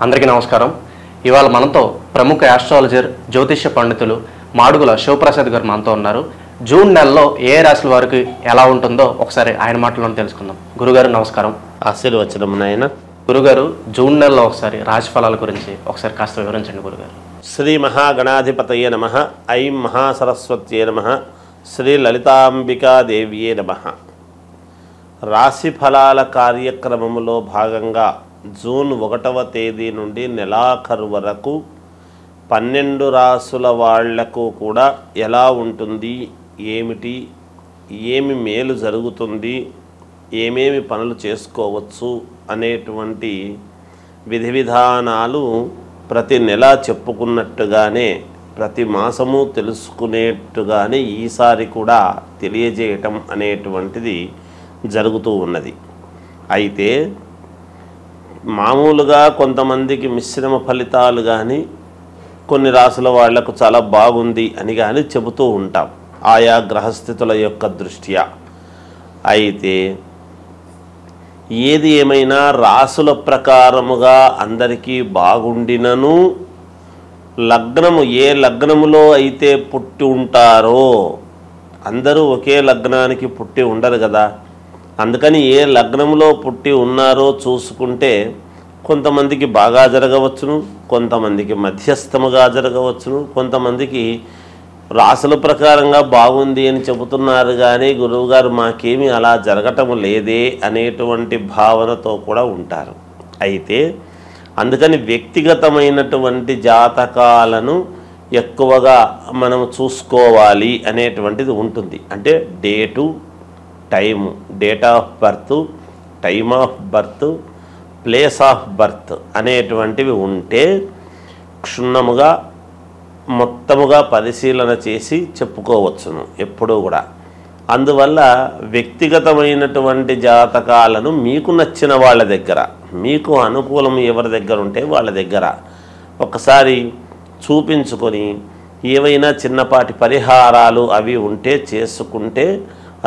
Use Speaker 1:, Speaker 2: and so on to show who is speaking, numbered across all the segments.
Speaker 1: అందరికీ నమస్కారం. ఇవాళ మనతో ప్రముఖ ఆస్ట్రాలజర్ జ్యోతిష్య పండితులు మాడుగుల శివప్రసాద్ గారు మనతో ఉన్నారు. జూన్ నెలలో ఏ రాశుల వారికి ఎలా ఉంటుందో ఒకసారి ఆయన మాటలను తెలుసుకుందాం. గురుగారు నమస్కారం.
Speaker 2: ఆశీర్వచనం నాయన.
Speaker 1: గురుగారు, జూన్ నెలలో ఒకసారి రాశి ఫలాల గురించి ఒకసారి కాస్త వివరించండి గురుగారు.
Speaker 2: శ్రీ మహాగణాధిపతయే నమః. ఐం మహాసరస్వత్యే నమః. శ్రీ లలితాంబికాదేవియే నమః. రాశి ఫలాల కార్యక్రమములో భాగంగా జూన్ 1వ తేదీ నుండి నెలాఖరు వరకు 12 రాసుల వాళ్లకు కూడా ఎలా ఉంటుంది, ఏమిటి, ఏమి మేలు జరుగుతుంది, ఏమేమి పనులు చేసుకోవచ్చు అనేటువంటి విధి విధానాలు ప్రతి నెల చెప్పుకున్నట్టుగానే ప్రతి మాసము తెలుసుకునేట్టుగానే ఈసారి కూడా తెలియజేయటం అనేటువంటిది జరుగుతూ ఉన్నది. అయితే మామూలుగా కొంతమందికి మిశ్రమ ఫలితాలు కానీ కొన్ని రాసుల వాళ్లకు చాలా బాగుంది అని కానీ చెబుతూ ఉంటాం ఆయా గ్రహస్థితుల యొక్క దృష్ట్యా. అయితే ఏది ఏమైనా రాసుల ప్రకారముగా అందరికీ బాగుండినను లగ్నము ఏ లగ్నములో అయితే పుట్టి ఉంటారో, అందరూ ఒకే లగ్నానికి పుట్టి ఉండరు కదా, అందుకని ఏ లగ్నంలో పుట్టి ఉన్నారో చూసుకుంటే కొంతమందికి బాగా జరగవచ్చును, కొంతమందికి మధ్యస్థముగా జరగవచ్చును, కొంతమందికి రాసుల ప్రకారంగా బాగుంది అని చెబుతున్నారు కానీ గురువుగారు మాకేమీ అలా జరగటం లేదే అనేటువంటి భావనతో కూడా ఉంటారు. అయితే అందుకని వ్యక్తిగతమైనటువంటి జాతకాలను ఎక్కువగా మనం చూసుకోవాలి అనేటువంటిది ఉంటుంది. అంటే date, time, date of birth, time of birth, place of birth అనేటువంటివి ఉంటే క్షుణ్ణముగా మొత్తముగా పరిశీలన చేసి చెప్పుకోవచ్చును ఎప్పుడూ కూడా. అందువల్ల వ్యక్తిగతమైనటువంటి జాతకాలను మీకు నచ్చిన వాళ్ళ దగ్గర, మీకు అనుకూలం ఎవరి దగ్గర ఉంటే వాళ్ళ దగ్గర ఒకసారి చూపించుకొని ఏవైనా చిన్నపాటి పరిహారాలు అవి ఉంటే చేసుకుంటే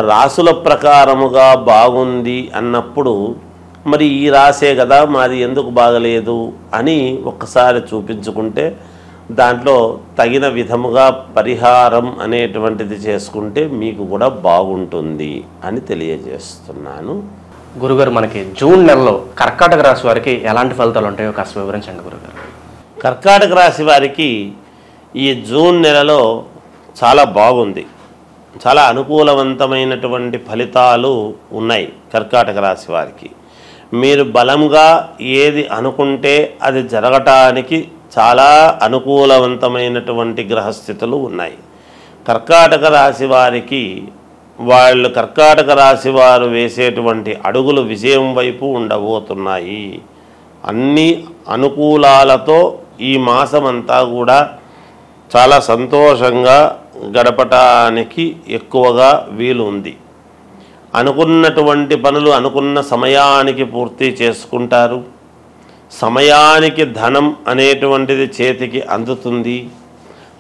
Speaker 2: రాసుల ప్రకారముగా బాగుంది అన్నప్పుడు మరి ఈ రాసే కదా మాది ఎందుకు బాగలేదు అని ఒక్కసారి చూపించుకుంటే దాంట్లో తగిన విధముగా పరిహారం అనేటువంటిది చేసుకుంటే మీకు కూడా బాగుంటుంది అని తెలియజేస్తున్నాను.
Speaker 1: గురుగారు, మనకి జూన్ నెలలో కర్కాటక రాశి వారికి ఎలాంటి ఫలితాలు ఉంటాయో కాస్త వివరించండి గురుగారు.
Speaker 2: కర్కాటక రాశి వారికి ఈ జూన్ నెలలో చాలా బాగుంది, చాలా అనుకూలవంతమైనటువంటి ఫలితాలు ఉన్నాయి. కర్కాటక రాశి వారికి మీరు బలంగా ఏది అనుకుంటే అది జరగటానికి చాలా అనుకూలవంతమైనటువంటి గ్రహస్థితులు ఉన్నాయి. కర్కాటక రాశి వారికి కర్కాటక రాశి వారు వేసేటువంటి అడుగులు విజయం వైపు ఉండబోతున్నాయి. అన్ని అనుకూలాలతో ఈ మాసమంతా కూడా చాలా సంతోషంగా గడపటానికి ఎక్కువగా వీలు ఉంది. అనుకున్నటువంటి పనులు అనుకున్న సమయానికి పూర్తి చేసుకుంటారు. సమయానికి ధనం అనేటువంటిది చేతికి అందుతుంది.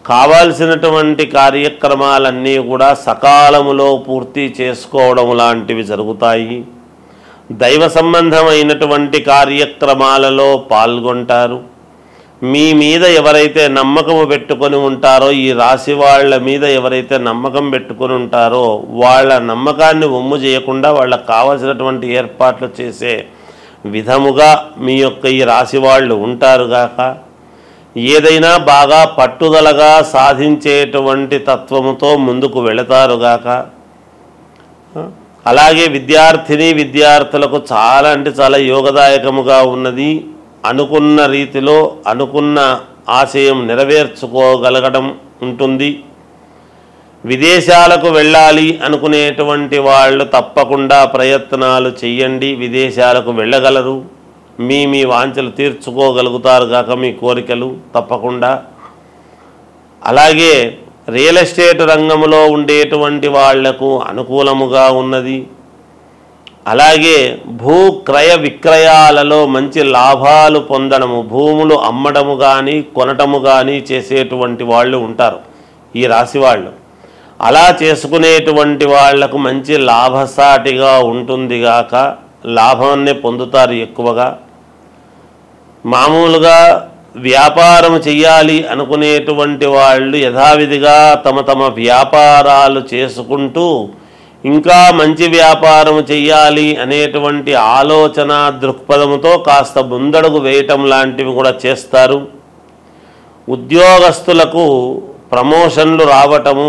Speaker 2: కావాల్సినటువంటి కార్యక్రమాలన్నీ కూడా సకాలములో పూర్తి చేసుకోవడం లాంటివి జరుగుతాయి. దైవ సంబంధమైనటువంటి కార్యక్రమాలలో పాల్గొంటారు. మీ మీద ఎవరైతే నమ్మకము పెట్టుకొని ఉంటారో, ఈ రాశి వాళ్ళ మీద ఎవరైతే నమ్మకం పెట్టుకొని ఉంటారో వాళ్ళ నమ్మకాన్ని ఒమ్ము చేయకుండా వాళ్ళకు కావలసినటువంటి ఏర్పాట్లు చేసే విధముగా మీ యొక్క ఈ రాశి వాళ్ళు ఉంటారుగాక. ఏదైనా బాగా పట్టుదలగా సాధించేటువంటి తత్వముతో ముందుకు వెళతారుగాక. అలాగే విద్యార్థులకు చాలా అంటే చాలా యోగదాయకముగా ఉన్నది. అనుకున్న రీతిలో అనుకున్న ఆశయం నెరవేర్చుకోగలగడం ఉంటుంది. విదేశాలకు వెళ్ళాలి అనుకునేటువంటి వాళ్ళు తప్పకుండా ప్రయత్నాలు చెయ్యండి, విదేశాలకు వెళ్ళగలరు. మీ వాంఛలు తీర్చుకోగలుగుతారు కాక మీ కోరికలు తప్పకుండా. అలాగే రియల్ ఎస్టేట్ రంగంలో ఉండేటువంటి వాళ్లకు అనుకూలముగా ఉన్నది. అలాగే భూక్రయ విక్రయాలలో మంచి లాభాలు పొందడము, భూములు అమ్మడము కానీ కొనటము కానీ చేసేటువంటి వాళ్ళు ఉంటారు ఈ రాశి వాళ్ళు. అలా చేసుకునేటువంటి వాళ్లకు మంచి లాభసాటిగా ఉంటుంది గాక, లాభాన్ని పొందుతారు ఎక్కువగా. మామూలుగా వ్యాపారం చెయ్యాలి అనుకునేటువంటి వాళ్ళు యథావిధిగా తమ తమ వ్యాపారాలు చేసుకుంటూ ఇంకా మంచి వ్యాపారం చెయ్యాలి అనేటువంటి ఆలోచన దృక్పథంతో కాస్త ముందడుగు వేయటం లాంటివి కూడా చేస్తారు. ఉద్యోగస్తులకు ప్రమోషన్లు రావటము,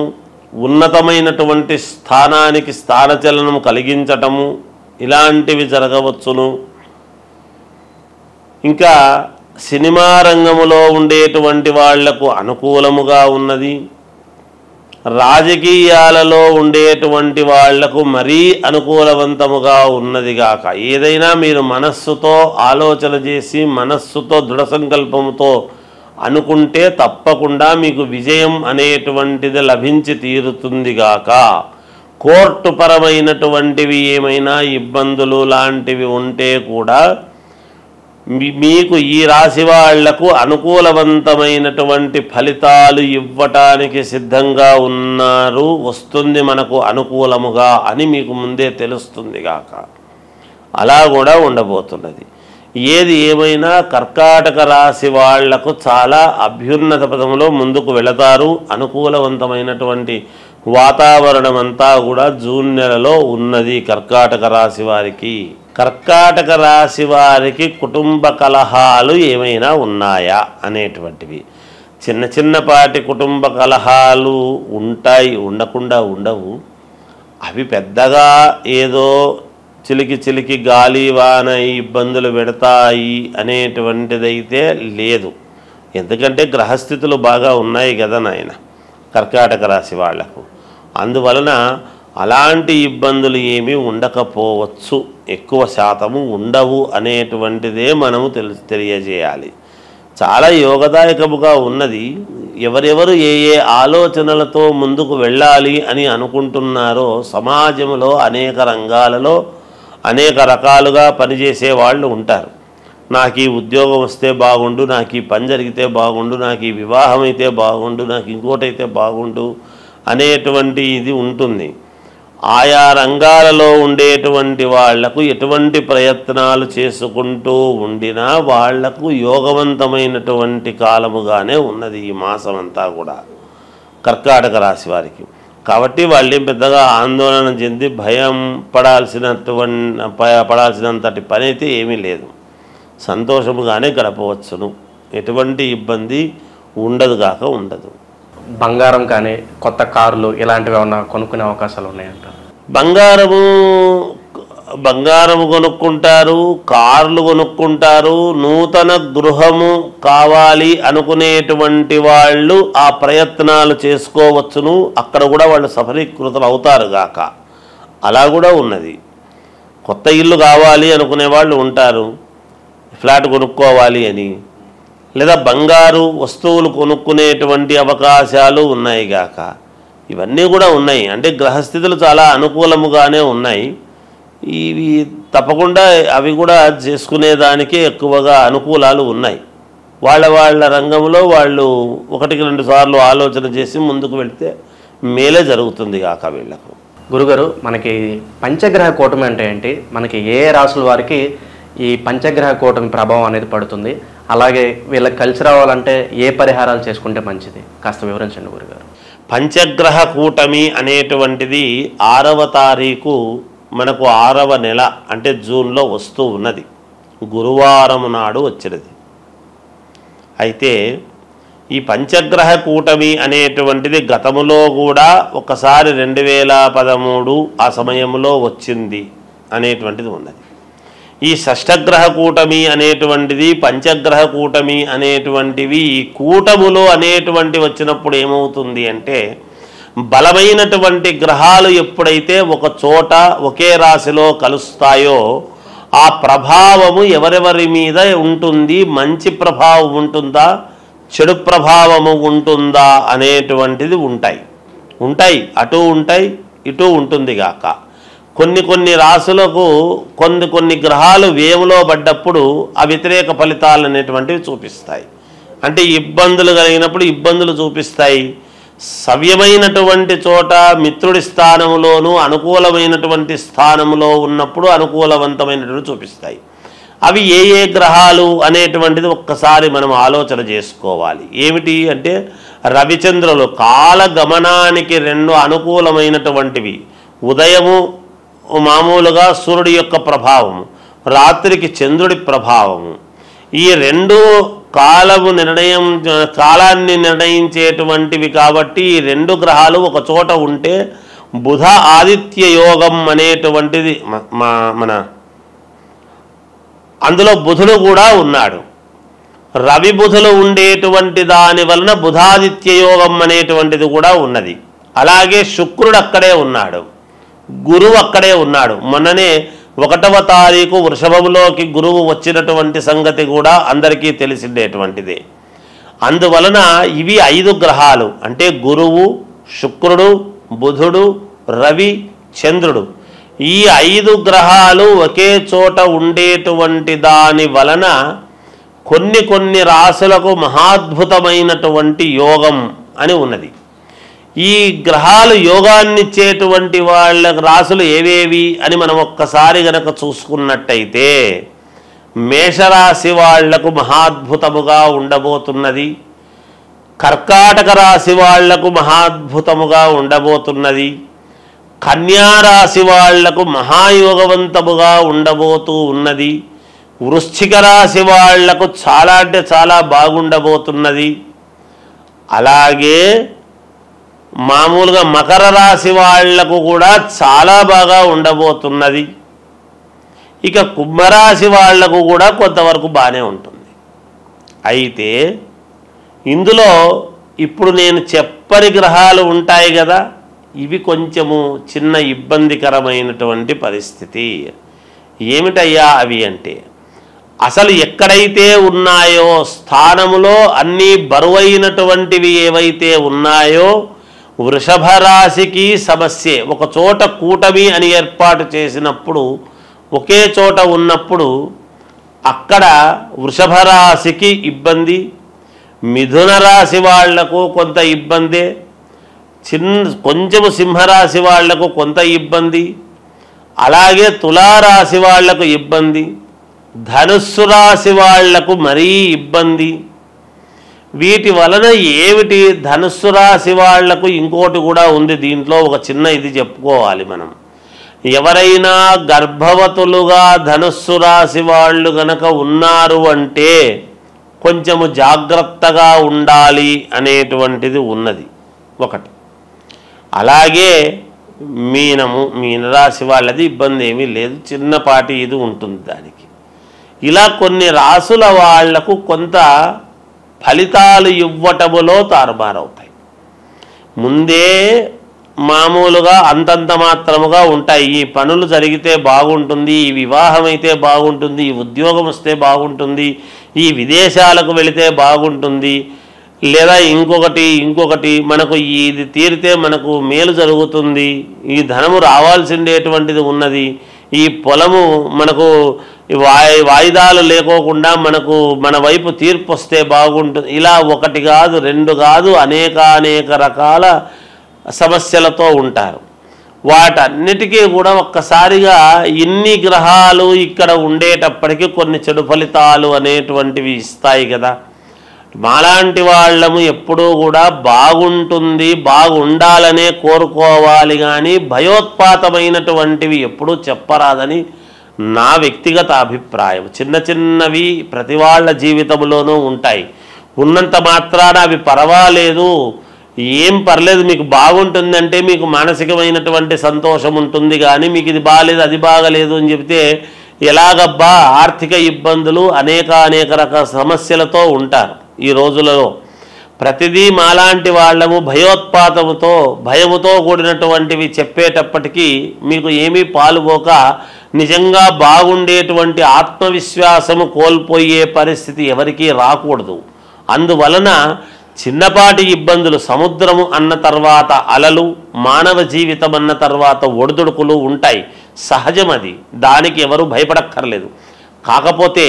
Speaker 2: ఉన్నతమైనటువంటి స్థానానికి స్థానచలనం కలిగించటము ఇలాంటివి జరగవచ్చును. ఇంకా సినిమా రంగములో ఉండేటువంటి వాళ్లకు అనుకూలముగా ఉన్నది. రాజకీయాలలో ఉండేటువంటి వాళ్లకు మరీ అనుకూలవంతముగా ఉన్నదిగాక ఏదైనా మీరు మనస్సుతో ఆలోచన చేసి మనస్సుతో దృఢ సంకల్పంతో అనుకుంటే తప్పకుండా మీకు విజయం అనేటువంటిది లభించి తీరుతుందిగాక. కోర్టు పరమైనటువంటివి ఏమైనా ఇబ్బందులు లాంటివి ఉంటే కూడా మీకు ఈ రాశి వాళ్లకు అనుకూలవంతమైనటువంటి ఫలితాలు ఇవ్వటానికి సిద్ధంగా ఉన్నారు, వస్తుంది మనకు అనుకూలముగా అని మీకు ముందే తెలుస్తుంది గాక. అలా కూడా ఉండబోతున్నది. ఏది ఏమైనా కర్కాటక రాశి వాళ్లకు చాలా అభ్యున్నత పదంలో ముందుకు వెళతారు. అనుకూలవంతమైనటువంటి వాతావరణం అంతా కూడా జూన్ నెలలో ఉన్నది కర్కాటక రాశి వారికి. కర్కాటక రాశి వారికి కుటుంబ కలహాలు ఏమైనా ఉన్నాయా అనేటువంటివి, చిన్న చిన్నపాటి కుటుంబ కలహాలు ఉంటాయి, ఉండకుండా ఉండవు. అవి పెద్దగా ఏదో చిలికి చిలికి గాలి వాన ఇబ్బందులు పెడతాయి అనేటువంటిదైతే లేదు. ఎందుకంటే గ్రహస్థితులు బాగా ఉన్నాయి కదా నాయన కర్కాటక రాశి వాళ్లకు. అందువలన అలాంటి ఇబ్బందులు ఏమీ ఉండకపోవచ్చు, ఎక్కువ శాతము ఉండవు అనేటువంటిదే మనము తెలియజేయాలి. చాలా యోగదాయకముగా ఉన్నది. ఎవరెవరు ఏ ఏ ఆలోచనలతో ముందుకు వెళ్ళాలి అని అనుకుంటున్నారో సమాజంలో అనేక రంగాలలో అనేక రకాలుగా పనిచేసే వాళ్ళు ఉంటారు. నాకు ఈ ఉద్యోగం వస్తే బాగుండు, నాకు ఈ పని జరిగితే బాగుండు, నాకు ఈ వివాహం అయితే బాగుండు, నాకు ఇంకోటైతే బాగుండు అనేటువంటి ఇది ఉంటుంది. ఆయా రంగాలలో ఉండేటువంటి వాళ్లకు ఎటువంటి ప్రయత్నాలు చేసుకుంటూ ఉండినా వాళ్లకు యోగవంతమైనటువంటి కాలముగానే ఉన్నది ఈ మాసం అంతా కూడా కర్కాటక రాశి వారికి. కాబట్టి వాళ్ళేం పెద్దగా ఆందోళన చెంది భయం పడాల్సినంతటి పని అయితే ఏమీ లేదు. సంతోషముగానే గడపవచ్చును, ఎటువంటి ఇబ్బంది ఉండదుగాక ఉండదు.
Speaker 1: బంగారం కానీ కొత్త కార్లు ఇలాంటివి ఏమన్నా కొనుక్కునే అవకాశాలు ఉన్నాయంట?
Speaker 2: బంగారము కొనుక్కుంటారు, కార్లు కొనుక్కుంటారు. నూతన గృహము కావాలి అనుకునేటువంటి వాళ్ళు ఆ ప్రయత్నాలు చేసుకోవచ్చును. అక్కడ కూడా వాళ్ళు సఫలీకృతులు అవుతారు గాక. అలా కూడా ఉన్నది. కొత్త ఇల్లు కావాలి అనుకునే వాళ్ళు ఉంటారు, ఫ్లాట్ కొనుక్కోవాలి అని, లేదా బంగారు వస్తువులు కొనుక్కునేటువంటి అవకాశాలు ఉన్నాయి గాక. ఇవన్నీ కూడా ఉన్నాయి. అంటే గ్రహస్థితులు చాలా అనుకూలముగానే ఉన్నాయి. ఇవి తప్పకుండా అవి కూడా చేసుకునేదానికి ఎక్కువగా అనుకూలాలు ఉన్నాయి. వాళ్ళ రంగంలో వాళ్ళు 1-2 సార్లు ఆలోచన చేసి ముందుకు వెళితే మేలే జరుగుతుంది కాక వీళ్ళకు.
Speaker 1: గురుగారు, మనకి పంచగ్రహ కూటమి అంటే ఏంటి? మనకి ఏ రాశుల వారికి ఈ పంచగ్రహ కూటమి ప్రభావం అనేది పడుతుంది? అలాగే వీళ్ళకి కలిసి రావాలంటే ఏ పరిహారాలు చేసుకుంటే మంచిది? కాస్త వివరించండి గురుగారు.
Speaker 2: పంచగ్రహ కూటమి అనేటువంటిది 6వ తారీఖు మనకు 6వ నెల అంటే జూన్లో వస్తూ ఉన్నది. గురువారం నాడు వచ్చినది. అయితే ఈ పంచగ్రహ కూటమి అనేటువంటిది గతములో కూడా ఒకసారి 2013 ఆ సమయంలో వచ్చింది అనేటువంటిది ఉన్నది. ఈ షష్టగ్రహ కూటమి అనేటువంటిది, పంచగ్రహ కూటమి అనేటువంటివి ఈ కూటములో అనేటువంటి వచ్చినప్పుడు ఏమవుతుంది అంటే, బలమైనటువంటి గ్రహాలు ఎప్పుడైతే ఒక చోట ఒకే రాశిలో కలుస్తాయో ఆ ప్రభావము ఎవరెవరి మీద ఉంటుంది, మంచి ప్రభావం ఉంటుందా, చెడు ప్రభావము ఉంటుందా అనేటువంటిది ఉంటాయి. అటు ఉంటాయి, ఇటు ఉంటుంది గాక. కొన్ని రాశులకు కొన్ని గ్రహాలు వ్యయంలో పడ్డప్పుడు ఆ వ్యతిరేక ఫలితాలు అనేటువంటివి చూపిస్తాయి. అంటే ఇబ్బందులు కలిగినప్పుడు ఇబ్బందులు చూపిస్తాయి. సవ్యమైనటువంటి చోట మిత్రుడి స్థానంలోనూ అనుకూలమైనటువంటి స్థానంలో ఉన్నప్పుడు అనుకూలవంతమైనటువంటి చూపిస్తాయి. అవి ఏ ఏ గ్రహాలు అనేటువంటిది ఒక్కసారి మనం ఆలోచన చేసుకోవాలి. ఏమిటి అంటే రవిచంద్రులు కాలగమనానికి రెండు అనుకూలమైనటువంటివి. ఉదయము మామూలుగా సూర్యుడి యొక్క ప్రభావము, రాత్రికి చంద్రుడి ప్రభావము. ఈ రెండు కాలాన్ని నిర్ణయించేటువంటివి కాబట్టి ఈ రెండు గ్రహాలు ఒక చోట ఉంటే బుధ ఆదిత్య యోగం అనేటువంటిది మన అందులో బుధుడు కూడా ఉన్నాడు. రవి బుధులు ఉండేటువంటి దాని వలన బుధాదిత్య యోగం అనేటువంటిది కూడా ఉన్నది. అలాగే శుక్రుడు అక్కడే ఉన్నాడు, గురువు అక్కడే ఉన్నాడు. మొన్ననే 1వ తారీఖు వృషభంలోకి గురువు వచ్చినటువంటి సంగతి కూడా అందరికీ తెలిసిండేటువంటిదే. అందువలన ఇవి 5 గ్రహాలు అంటే గురువు, శుక్రుడు, బుధుడు, రవి, చంద్రుడు. ఈ 5 గ్రహాలు ఒకే చోట ఉండేటువంటి దాని వలన కొన్ని రాశులకు మహాద్భుతమైనటువంటి యోగం అని ఉన్నది. ఈ గ్రహాలు యోగాన్నిచ్చేటువంటి వాళ్ళ రాశులు ఏవేవి అని మనం ఒక్కసారి గనక చూసుకున్నట్టయితే మేషరాశి వాళ్లకు మహాద్భుతముగా ఉండబోతున్నది, కర్కాటక రాశి వాళ్లకు మహాద్భుతముగా ఉండబోతున్నది, కన్యారాశి వాళ్లకు మహాయోగవంతముగా ఉండబోతూ ఉన్నది, వృశ్చిక రాశి వాళ్లకు చాలా అంటే చాలా బాగుండబోతున్నది. అలాగే మామూలుగా మకర రాశి వాళ్లకు కూడా చాలా బాగా ఉండబోతున్నది. ఇక కుంభరాశి వాళ్లకు కూడా కొంతవరకు బాగానే ఉంటుంది. అయితే ఇందులో ఇప్పుడు నేను చెప్పని గ్రహాలు ఉంటాయి కదా, ఇవి కొంచెము చిన్న ఇబ్బందికరమైనటువంటి పరిస్థితి. ఏమిటయ్యా అవి అంటే అసలు ఎక్కడైతే ఉన్నాయో స్థానములో అన్నీ బరువైనటువంటివి ఏవైతే ఉన్నాయో వృషభ రాశికి సమస్యే. ఒక చోట కూటమి అని ఏర్పాటు చేసినప్పుడు ఒకే చోట ఉన్నప్పుడు అక్కడ వృషభ రాశికి ఇబ్బంది, మిథున రాశి వాళ్లకు కొంత ఇబ్బందే, కొంచెము సింహరాశి వాళ్లకు కొంత ఇబ్బంది, అలాగే తులారాశి వాళ్లకు ఇబ్బంది, ధనుస్సు రాశి వాళ్లకు మరీ ఇబ్బంది. వీటి వలన ఏమిటి ధనుస్సు రాశి వాళ్లకు ఇంకోటి కూడా ఉంది. దీంట్లో ఒక చిన్న ఇది చెప్పుకోవాలి మనం. ఎవరైనా గర్భవతులుగా ధనుస్సు రాశి వాళ్ళు గనక ఉన్నారు అంటే కొంచెము జాగ్రత్తగా ఉండాలి అనేటువంటిది ఉన్నది ఒకటి. అలాగే మీనరాశి వాళ్ళది ఇబ్బంది ఏమీ లేదు, చిన్నపాటి ఇది ఉంటుంది దానికి. ఇలా కొన్ని రాసుల వాళ్లకు కొంత ఫలితాలు ఇవ్వటములో తారుమారవుతాయి. ముందే మామూలుగా అంతంత మాత్రముగా ఉంటాయి. ఈ పనులు జరిగితే బాగుంటుంది, ఈ వివాహం అయితే బాగుంటుంది, ఈ ఉద్యోగం వస్తే బాగుంటుంది, ఈ విదేశాలకు వెళితే బాగుంటుంది, లేదా ఇంకొకటి మనకు ఇది తీరితే మనకు మేలు జరుగుతుంది, ఈ ధనము రావాల్సిండేటువంటిది ఉన్నది, ఈ పొలము మనకు వాయిదాలు లేకోకుండా మనకు మన వైపు తీర్పు వస్తే బాగుంటుంది. ఇలా ఒకటి కాదు, రెండు కాదు, అనేక రకాల సమస్యలతో ఉంటారు. వాటన్నిటికీ కూడా ఒక్కసారిగా ఇన్ని గ్రహాలు ఇక్కడ ఉండేటప్పటికీ కొన్ని చెడు ఫలితాలు అనేటువంటివి ఇస్తాయి కదా. మాలాంటి వాళ్ళము ఎప్పుడూ కూడా బాగుంటుంది, బాగుండాలనే కోరుకోవాలి, కానీ భయోత్పాతమైనటువంటివి ఎప్పుడూ చెప్పరాదని నా వ్యక్తిగత అభిప్రాయం. చిన్నవి ప్రతి వాళ్ళ జీవితంలోనూ ఉంటాయి. ఉన్నంత మాత్రాన అవి పర్వాలేదు, ఏం పర్లేదు, మీకు బాగుంటుందంటే మీకు మానసికమైనటువంటి సంతోషం ఉంటుంది. కానీ మీకు ఇది బాగాలేదు, అది బాగలేదు అని చెప్తే ఎలాగబ్బా, ఆర్థిక ఇబ్బందులు అనేక రకాల సమస్యలతో ఉంటారు ఈ రోజులలో. ప్రతిదీ మాలాంటి వాళ్ళము భయముతో కూడినటువంటివి చెప్పేటప్పటికీ మీకు ఏమీ పాలుపోక నిజంగా బాగుండేటువంటి ఆత్మవిశ్వాసము కోల్పోయే పరిస్థితి ఎవరికీ రాకూడదు. అందువలన చిన్నపాటి ఇబ్బందులు, సముద్రము అన్న తర్వాత అలలు, మానవ జీవితం అన్న తర్వాత ఒడిదుడుకులు ఉంటాయి, సహజం. అది దానికి ఎవరు భయపడక్కర్లేదు. కాకపోతే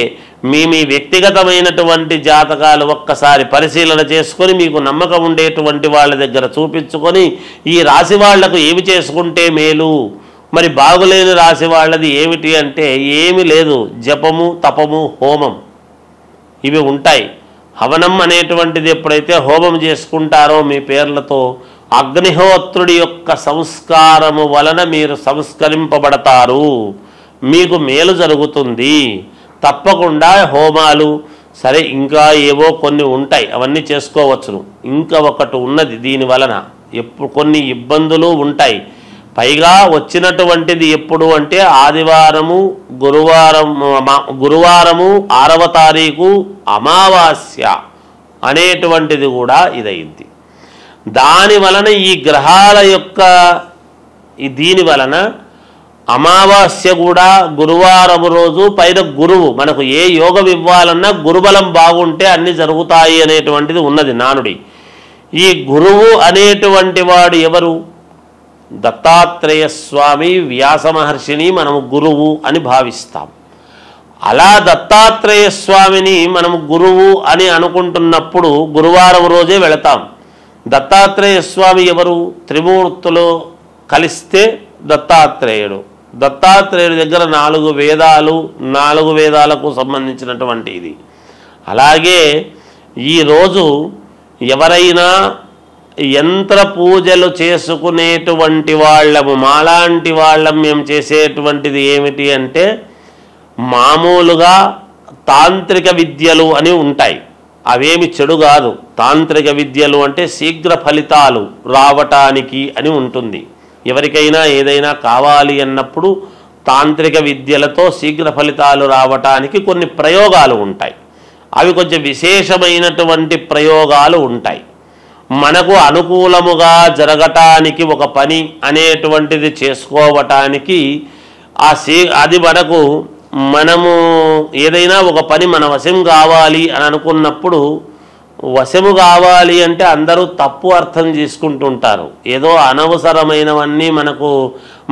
Speaker 2: మీ వ్యక్తిగతమైనటువంటి జాతకాలు ఒక్కసారి పరిశీలన చేసుకొని మీకు నమ్మకం ఉండేటువంటి వాళ్ళ దగ్గర చూపించుకొని ఈ రాశి వాళ్లకు ఏమి చేసుకుంటే మేలు, మరి బాగులేని రాశి వాళ్ళది ఏమిటి అంటే ఏమీ లేదు, జపము, తపము, హోమం ఇవి ఉంటాయి. హవనం అనేటువంటిది ఎప్పుడైతే హోమం చేసుకుంటారో మీ పేర్లతో అగ్నిహోత్రుడి యొక్క సంస్కారము వలన మీరు సంస్కరింపబడతారు, మీకు మేలు జరుగుతుంది. తప్పకుండా హోమాలు సరే, ఇంకా ఏవో కొన్ని ఉంటాయి, అవన్నీ చేసుకోవచ్చును. ఇంకా ఒకటి ఉన్నది దీని వలన ఎప్పుడు కొన్ని ఇబ్బందులు ఉంటాయి. పైగా వచ్చినటువంటిది ఎప్పుడు అంటే ఆదివారము, గురువారము 6వ తారీఖు అమావాస్య అనేటువంటిది కూడా ఇదైంది. దాని వలన ఈ గ్రహాల యొక్క దీని వలన అమావాస్య కూడా గురువారం రోజు, పైన గురువు, మనకు ఏ యోగం ఇవ్వాలన్నా గురుబలం బాగుంటే అన్ని జరుగుతాయి అనేటువంటిది ఉన్నది నానుడి. ఈ గురువు అనేటువంటి వాడు ఎవరు? దత్తాత్రేయ స్వామి, వ్యాస మహర్షిని మనము గురువు అని భావిస్తాం. అలా దత్తాత్రేయ స్వామిని మనము గురువు అని అనుకుంటున్నప్పుడు గురువారం రోజే వెళతాం. దత్తాత్రేయ స్వామి ఎవరు? త్రిమూర్తులు కలిస్తే దత్తాత్రేయుడు. దత్తాత్రేయుడి దగ్గర 4 వేదాలు, 4 వేదాలకు సంబంధించినటువంటి ఇది. అలాగే ఈరోజు ఎవరైనా యంత్ర పూజలు చేసుకునేటువంటి వాళ్ళము, మాలాంటి వాళ్ళం మేము చేసేటువంటిది ఏమిటి అంటే మామూలుగా తాంత్రిక విద్యలు అని ఉంటాయి. అవేమి చెడు కాదు. తాంత్రిక విద్యలు అంటే శీఘ్ర ఫలితాలు రావటానికి అని ఉంటుంది. ఎవరికైనా ఏదైనా కావాలి అన్నప్పుడు తాంత్రిక విద్యలతో శీఘ్ర ఫలితాలు రావటానికి కొన్ని ప్రయోగాలు ఉంటాయి. అవి కొంచెం విశేషమైనటువంటి ప్రయోగాలు ఉంటాయి. మనకు అనుకూలముగా జరగటానికి ఒక పని అనేటువంటిది చేసుకోవటానికి అది మనము ఏదైనా ఒక పని మన వశం కావాలి అని అనుకున్నప్పుడు, వశము కావాలి అంటే అందరూ తప్పు అర్థం చేసుకుంటుంటారు. ఏదో అనవసరమైనవన్నీ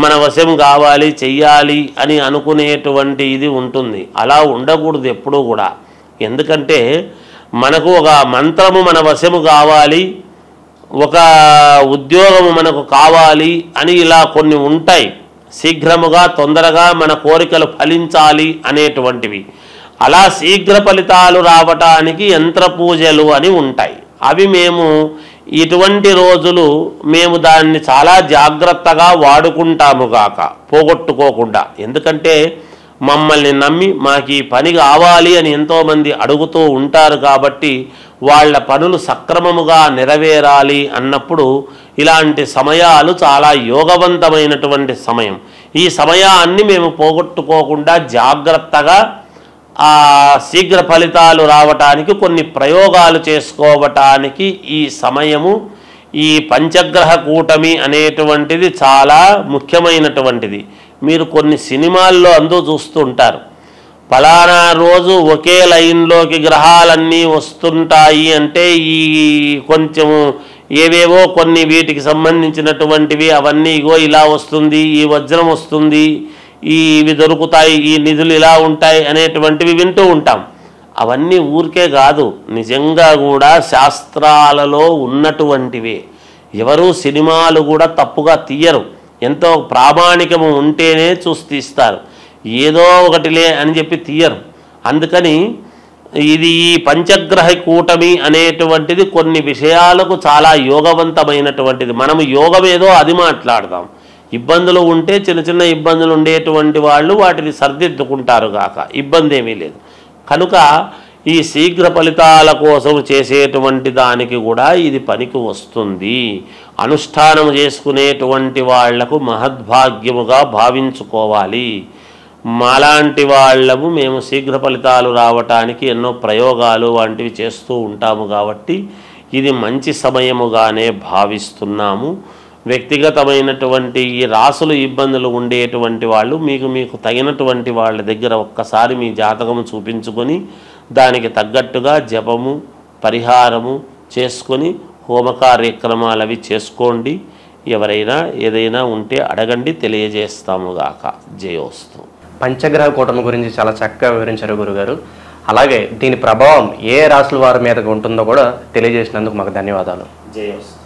Speaker 2: మన వశం కావాలి, చెయ్యాలి అని అనుకునేటువంటి ఇది ఉంటుంది. అలా ఉండకూడదు ఎప్పుడూ కూడా. ఎందుకంటే మనకు ఒక మంత్రము మన వశము కావాలి, ఒక ఉద్యోగము మనకు కావాలి అని ఇలా కొన్ని ఉంటాయి. శీఘ్రముగా తొందరగా మన కోరికలు ఫలించాలి అనేటువంటివి. అలా శీఘ్ర ఫలితాలు రావటానికి యంత్ర పూజలు అని ఉంటాయి. అవి మేము ఇటువంటి రోజులు మేము దాన్ని చాలా జాగ్రత్తగా వాడుకుంటాము గాక, పోగొట్టుకోకుండా. ఎందుకంటే మమ్మల్ని నమ్మి మాకు ఈ పని కావాలి అని ఎంతోమంది అడుగుతూ ఉంటారు. కాబట్టి వాళ్ళ పనులు సక్రమముగా నెరవేరాలి అన్నప్పుడు ఇలాంటి సమయాలు చాలా యోగవంతమైనటువంటి సమయం. ఈ సమయాన్ని మేము పోగొట్టుకోకుండా జాగ్రత్తగా శీఘ్ర ఫలితాలు రావటానికి కొన్ని ప్రయోగాలు చేసుకోవటానికి ఈ సమయము, ఈ పంచగ్రహ కూటమి అనేటువంటిది చాలా ముఖ్యమైనటువంటిది. మీరు కొన్ని సినిమాల్లో చూస్తూ ఉంటారు, ఫలానా రోజు ఒకే లైన్లోకి గ్రహాలన్నీ వస్తుంటాయి అంటే ఈ కొంచెము ఏవేవో కొన్ని వీటికి సంబంధించినటువంటివి అవన్నీ ఇగో ఇలా వస్తుంది, ఈ వజ్రం వస్తుంది, ఇవి దొరుకుతాయి, ఈ నిధులు ఇలా ఉంటాయి అనేటువంటివి వింటూ ఉంటాం. అవన్నీ ఊరికే కాదు, నిజంగా కూడా శాస్త్రాలలో ఉన్నటువంటివే. ఎవరు సినిమాలు కూడా తప్పుగా తీయరు, ఎంతో ప్రామాణికము ఉంటేనే చూసి తీస్తారు. ఏదో ఒకటిలే అని చెప్పి తీయరు. అందుకని ఇది ఈ పంచగ్రహ కూటమి అనేటువంటిది కొన్ని విషయాలకు చాలా యోగవంతమైనటువంటిది. మనము యోగం ఏదో అది మాట్లాడదాం. ఇబ్బందులు ఉంటే చిన్న చిన్న ఇబ్బందులు ఉండేటువంటి వాళ్ళు వాటిని సర్దిద్దుకుంటారు గాక, ఇబ్బంది ఏమీ లేదు. కనుక ఈ శీఘ్ర ఫలితాల కోసం చేసేటువంటి దానికి కూడా ఇది పనికి వస్తుంది. అనుష్ఠానం చేసుకునేటువంటి వాళ్లకు మహద్భాగ్యముగా భావించుకోవాలి. మాలాంటి వాళ్ళము మేము శీఘ్ర ఫలితాలు రావటానికి ఎన్నో ప్రయోగాలు వంటివి చేస్తూ ఉంటాము. కాబట్టి ఇది మంచి సమయముగానే భావిస్తున్నాము. వ్యక్తిగతమైనటువంటి ఈ రాసులు ఇబ్బందులు ఉండేటువంటి వాళ్ళు మీకు తగినటువంటి వాళ్ళ దగ్గర ఒక్కసారి మీ జాతకము చూపించుకొని దానికి తగ్గట్టుగా జపము, పరిహారము చేసుకొని హోమ కార్యక్రమాలు అవి చేసుకోండి. ఎవరైనా ఏదైనా ఉంటే అడగండి, తెలియజేస్తాము గాక. జయోస్తు.
Speaker 1: పంచగ్రహ కూటమి గురించి చాలా చక్కగా వివరించారు గురుగారు. అలాగే దీని ప్రభావం ఏ రాశుల వారి మీద ఉంటుందో కూడా తెలియజేసినందుకు మాకు ధన్యవాదాలు.
Speaker 2: జయోస్తు.